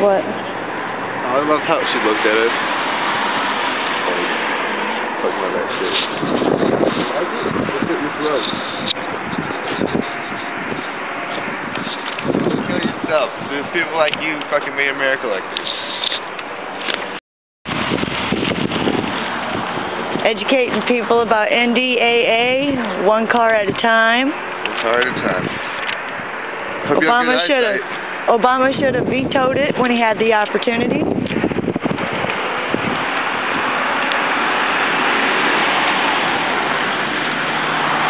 What? I loved how she looked at us. Talking about that shit. Why is it? Look at your throat. Kill yourself. There's people like you who fucking made America like this. Educating people about NDAA, one car at a time. One car at a time. Obama should have vetoed it when he had the opportunity.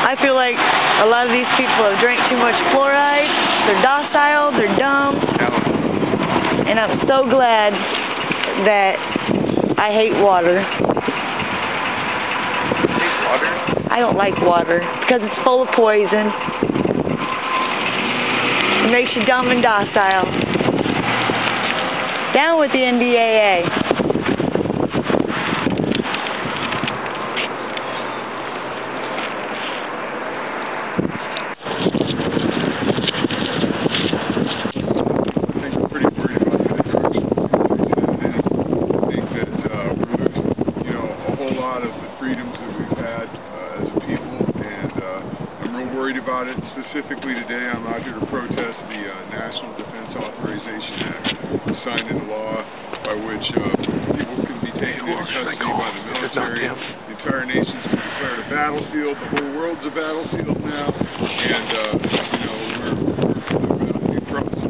I feel like a lot of these people have drank too much fluoride. They're docile, they're dumb. And I'm so glad that I hate water. I don't like water because it's full of poison. It makes you dumb and docile. Down with the NDAA. About it. Specifically today, I'm out here to protest the National Defense Authorization Act, signed into law by which people can be taken into custody by the military. The entire nation's been declared a battlefield. The whole world's a battlefield now, and you know, we're without any process.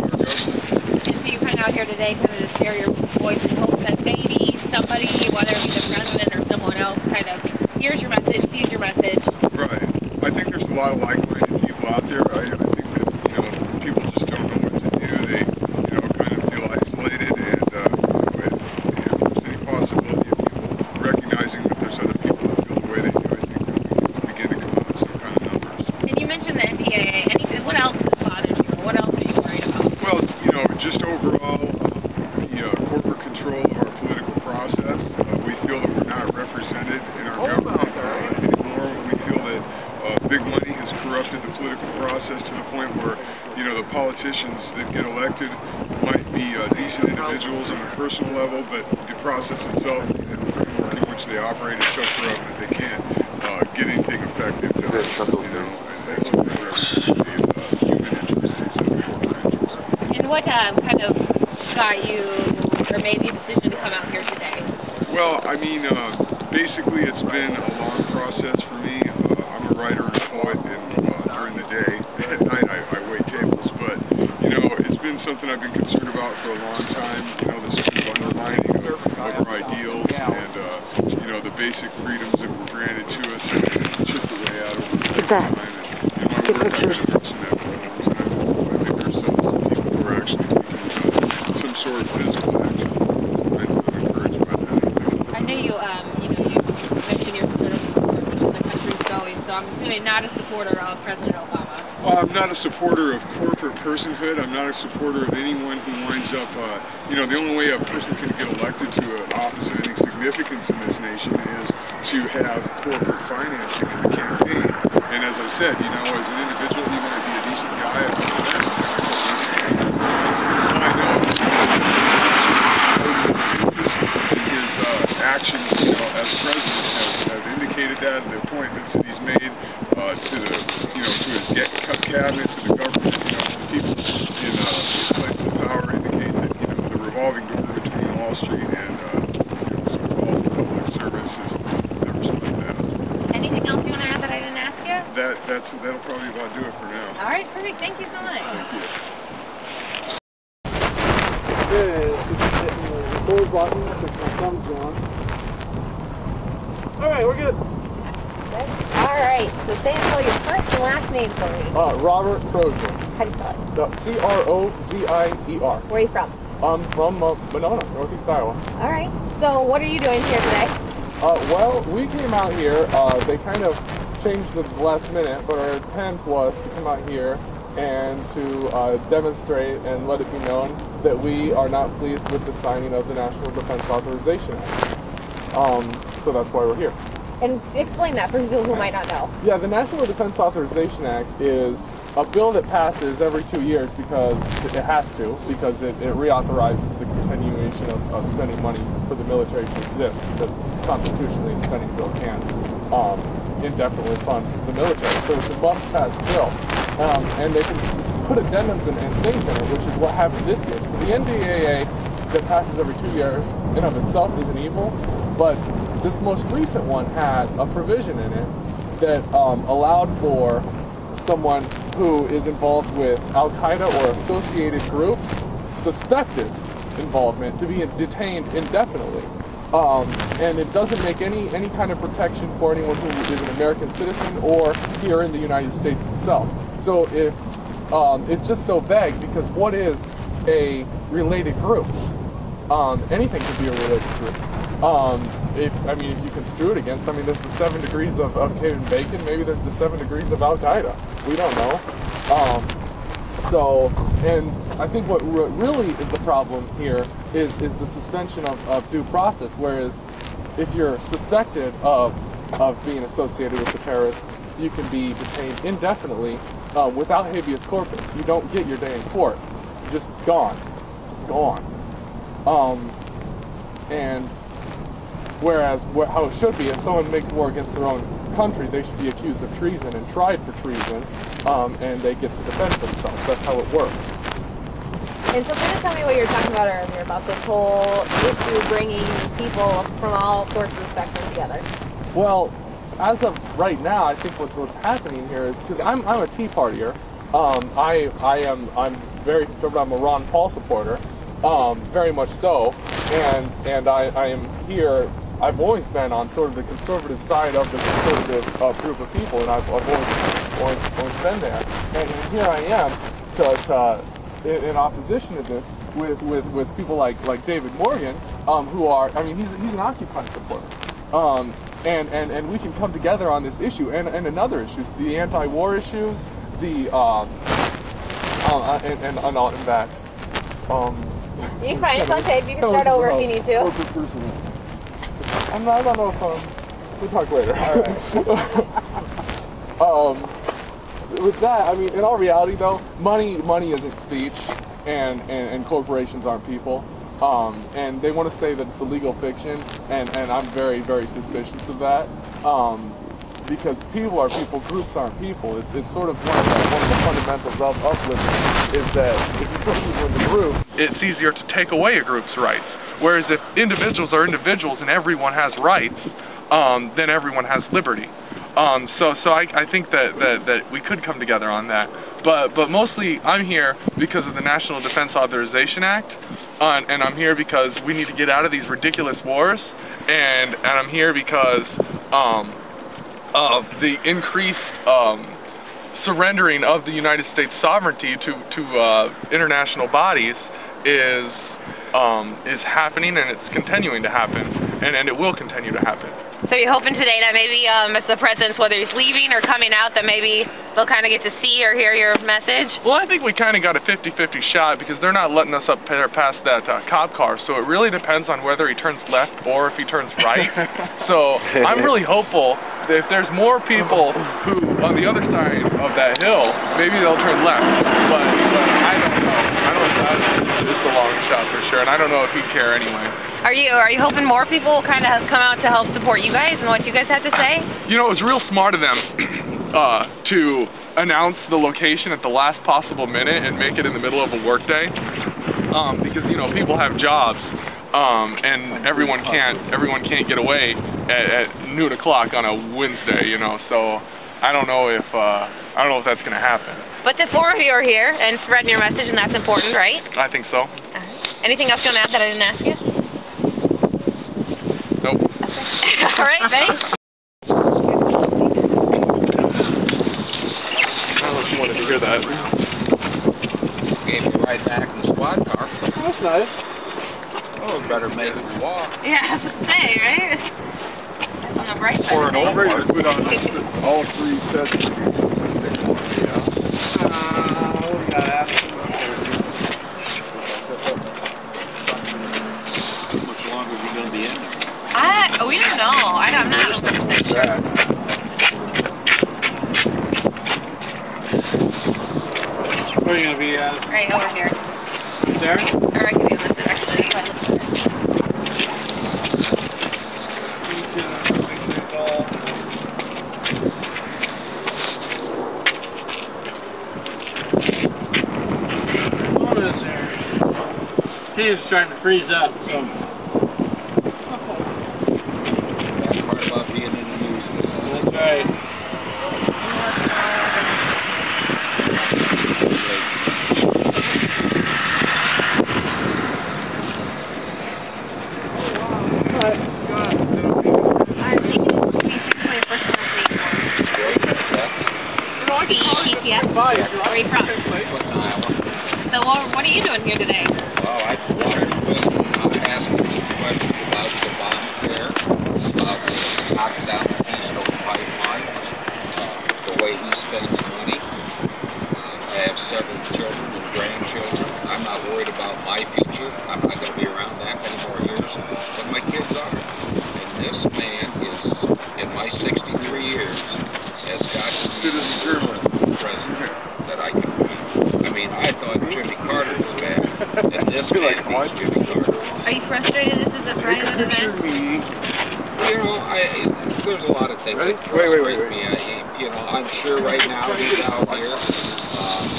And so you come out here today kind of to share your voice and hope that maybe somebody, whether it be the president or someone else, kind of hears your message, sees your message. Right. I think there's a lot of like-minded people out there. I think that, you know, people just don't know what to do. They, you know, kind of feel isolated, and if there's any possibility of people recognizing that there's other people that feel the way they do, I think that we can begin to come up with some kind of numbers. And you mentioned the NDAA. What else has bothered you? What else are you worried about? Well, you know, just overall, the corporate control of our political process. We feel that we're not represented in our government anymore. We feel that big money has corrupted the political process to the point where, you know, the politicians that get elected might be decent individuals on a personal level, but the process itself and the framework in which they operate is so corrupt that they can't get anything effective done. You know, and they don't represent the human interests of corporate interests. And what kind of got you or made the decision to come out here today? Well, I mean, basically it's been a long process for me. I'm a writer and a poet, and during the day, at night I wait tables, but, you know, it's been something I've been concerned about for a long time, you know, the sort of undermining of our ideals and, you know, the basic freedoms that were granted to us and chipped away out over time. And in my work, I've been addressing that for a long time. I think there's some people who are actually taking some sort of physical action. I'm encouraged by that. I know you mentioned your political support, which is the country's going, so I'm assuming not a supporter of President Obama. Well, I'm not a supporter of corporate personhood. I'm not a supporter of anyone who winds up, you know, the only way a person can get elected to an office of any significance in this nation is to have corporate financing in the campaign. And as I said, you know, as an individual, he might be a decent guy. I know his actions, you know, as president have indicated that, and the appointments that he's made to the, you know, to his cabinet, to the government, you know, to the people in places of power indicate that, you know, the revolving door between Wall Street and, you know, so-called public services never split that. Anything else you want to add that I didn't ask you? That'll probably about do it for now. All right, perfect. Thank you so much. Thank you. Just hitting the record button because my thumb's gone. Alright, we're good. Alright, so say and spell your first and last name for me. Robert Crozier. How do you spell it? C-R-O-Z-I-E-R. Where are you from? I'm from Monona, Northeast Iowa. Alright, so what are you doing here today? Well, we came out here, they kind of changed the last minute, but our intent was to come out here and to demonstrate and let it be known that we are not pleased with the signing of the National Defense Authorization Act. So that's why we're here. And explain that for people who might not know. Yeah, the National Defense Authorization Act is a bill that passes every 2 years because it has to, because it reauthorizes the continuation of spending money for the military to exist, because constitutionally a spending bill can't indefinitely fund the military. So it's a must-pass bill. And they can put addendums and things in it, which is what happened this year. So the NDAA that passes every 2 years in of itself isn't evil, but this most recent one had a provision in it that allowed for someone who is involved with Al-Qaeda or associated groups, suspected involvement, to be detained indefinitely. And it doesn't make any kind of protection for anyone who is an American citizen or here in the United States itself. So if it's just so vague, because what is a related group? Anything can be a related group. If you construe it against, there's the 7 degrees of Kevin Bacon, maybe there's the 7 degrees of Al-Qaeda. We don't know. And I think what really is the problem here is the suspension of due process, whereas if you're suspected of being associated with the terrorists, you can be detained indefinitely without habeas corpus. You don't get your day in court. Just gone. It's gone. And whereas how it should be, if someone makes war against their own country, they should be accused of treason and tried for treason, and they get to defend themselves. That's how it works. And so kind of tell me what you were talking about earlier about this whole issue bringing people from all sorts of spectrum together. Well, as of right now, I think what's happening here is, because I'm a Tea Partier, I'm very conservative. I'm a Ron Paul supporter, very much so, and I am here. I've always been on sort of the conservative side of the conservative group of people, and I've always been there. And here I am in opposition to this with people like David Morgan, who are, he's an Occupy supporter. And we can come together on this issue and other issues, the anti-war issues, the and all in that. You can find us on tape. You can start over if you need to. I don't know if we'll talk later. All right. With that, in all reality though, money isn't speech, and corporations aren't people. And they want to say that it's a legal fiction, and I'm very, very suspicious of that, because people are people, groups aren't people. It's sort of one of the fundamentals of uplifting, is that if you put people in the group, it's easier to take away a group's rights. Whereas if individuals are individuals and everyone has rights, then everyone has liberty. So I think that we could come together on that. But mostly I'm here because of the National Defense Authorization Act, and I'm here because we need to get out of these ridiculous wars, and I'm here because of the increased surrendering of the United States sovereignty to international bodies is happening, and it's continuing to happen, and it will continue to happen. So you're hoping today that maybe if the president's, whether he's leaving or coming out, that maybe they'll kind of get to see or hear your message? Well, I think we kind of got a 50-50 shot, because they're not letting us up past that cop car, so it really depends on whether he turns left or if he turns right. So I'm really hopeful that if there's more people who, on the other side of that hill, maybe they'll turn left, but I don't know. It's a long shot for sure, and I don't know if he'd care anyway. Are you hoping more people will kind of come out to help support you guys and what you guys have to say? You know, it was real smart of them to announce the location at the last possible minute and make it in the middle of a workday, because people have jobs, and everyone can't get away at noon o'clock on a Wednesday. So I don't know if that's going to happen. But the four of you are here and spreading your message, and that's important, right? I think so. Anything else you want to add that I didn't ask you? Nope. Okay. All right, thanks. I don't know if you wanted to hear that. Gave you right back in the squad car. that's nice. Oh, better make it walk. Yeah, I have to say, right? On the bright side. Or an old part. Put on all 3 sets. We got after. How much longer is he going to be in there? We don't know. I'm not. are you going to be at? Right over here. There? Or I can be listed actually. What is there? He's trying to freeze up, so. That's part about being in the news. That's right. Where are you from? So what are you doing here today? Well, I wanted to ask you some questions about the bomb there, about the knockdown East Oak pipeline, the way he spends money. I have several children and grandchildren. I'm not worried about my future. I'm not going to be around that many more years, but my kids are. And this man is, in my 63 years, has got to be the president that I can be. I mean, I thought Jimmy Carter was bad, and this man beats Jimmy Carter. Are you frustrated this is a private event? You know, there's a lot of things that frustrate me. You know, I'm sure right now he's out here.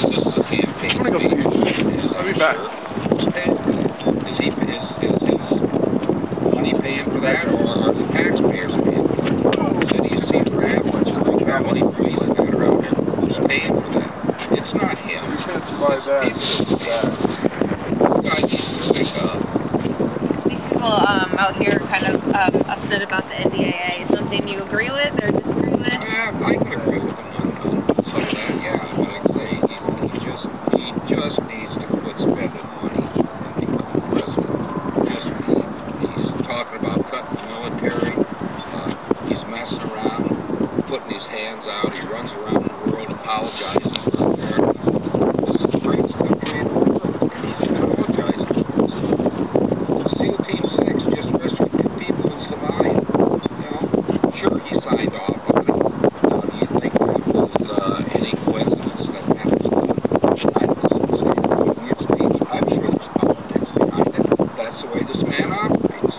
This is a campaign. I'm going to go see. I'll be back. Who's paying for that? Is his money paying for that, or are the taxpayers paying for it? City of Cedar Rapids, how many police got around here? Who's paying for that? It's not him. You can't survive that. This guy needs to wake up. These people out here kind of upset about the NDAA. Something you agree with or disagree with? I can agree with him on some of that, yeah. But like I say, he just needs to quit spending money and become president. He's talking about cutting the military. He's messing around, putting his hands out. He runs around the world apologizing for America. This is the greatest country in the world, and he's apologizing. SEAL Team 6 just rescued 2 people in Somalia. You know, sure, he signed off on it. Do you think that was any coincidence that that was done? I I'm sure there's politics behind it. That's the way this man operates.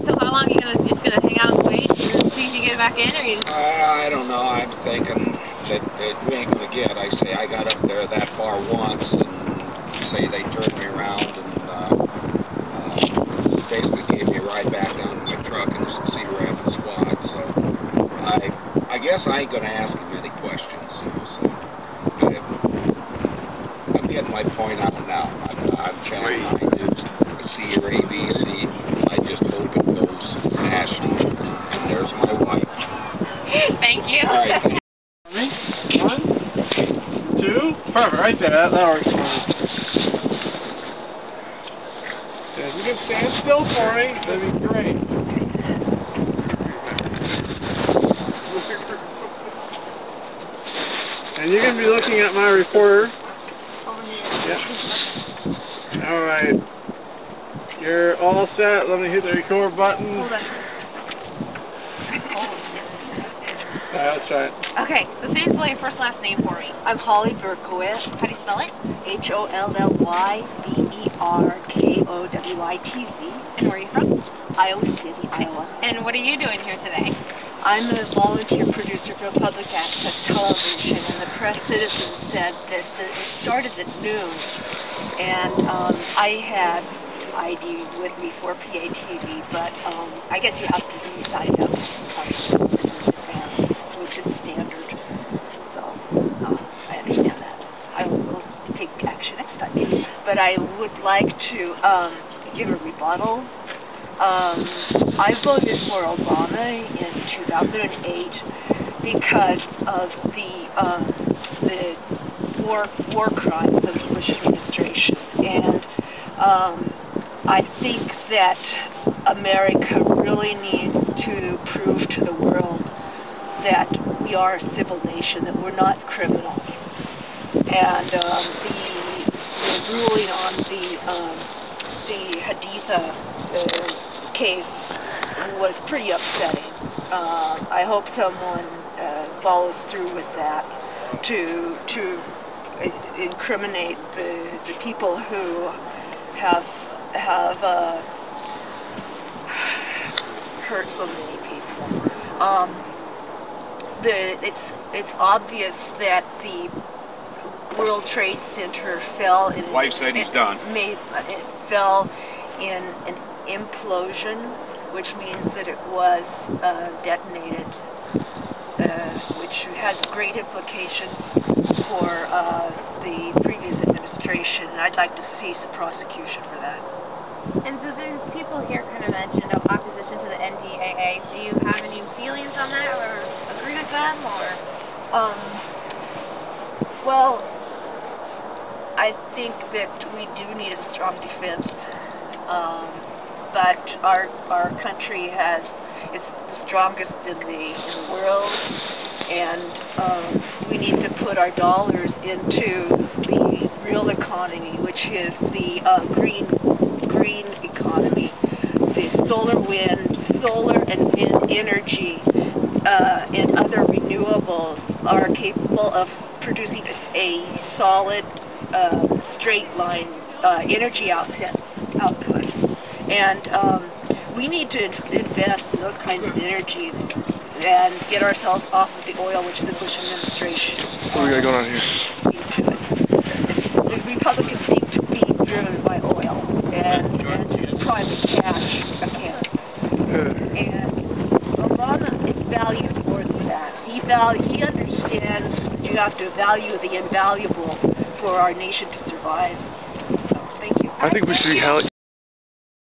So how long are you just gonna hang out and wait and see if you get back in, or you? I don't know. I'm thinking that we ain't gonna get. I say I got up there that far once, and say they turned me around and basically gave me a ride back down to my truck in the Cedar Rapids squad. So I guess I ain't gonna ask him any questions. So I'm getting my point out now. I'm Channel 9 News, the C or ABC. I just hope it goes national. And there's my wife. Thank you. All right. Thank you. 1, 2, perfect, right there, that works for me. If you can stand still for me, that'd be great. And you're going to be looking at my reporter. Yep. Alright. You're all set. Let me hit the record button. Hold on. That's right. Okay, so say spell your first last name for me. I'm Holly Berkowitz. How do you spell it? HOLLYBERKOWITZ. And where are you from? Iowa City, Iowa. And what are you doing here today? I'm a volunteer producer for public access television, and the Press Citizen said that it started at noon, and I had ID with me for PATV, but I guess you have to be signed up which is standard, so I understand that. I will take action next time. But I would like to give a rebuttal. I voted for Obama in 2008 because of the war crimes of the Bush administration, and I think that America really needs to prove to the world that we are a civil nation, that we're not criminals. And the ruling on the Haditha case was pretty upsetting. I hope someone follows through with that to incriminate the people who have hurt so many people. It's obvious that the World Trade Center fell in. Wife said he's done. It fell in an implosion, which means that it was detonated, which has great implications for the previous administration, and I'd like to see some prosecution for that. And so there's people here kind of mentioned opposition to the NDAA. Do you have any feelings on that, or agree with them, or? Well, I think that we do need a strong defense, but our country it's the strongest in the world, and we need to put our dollars into the real economy, which is the green economy. The solar and wind energy and other renewables are capable of producing a solid, straight line energy output. And we need to invest in those kinds of energies and get ourselves off of the oil, which the Bush administration. What do we got going on here? The Republicans seem to be driven by oil and just private cash account. And Obama is valued more than that. He understands you have to value the invaluable for our nation to survive. So, thank you. I think we should be held.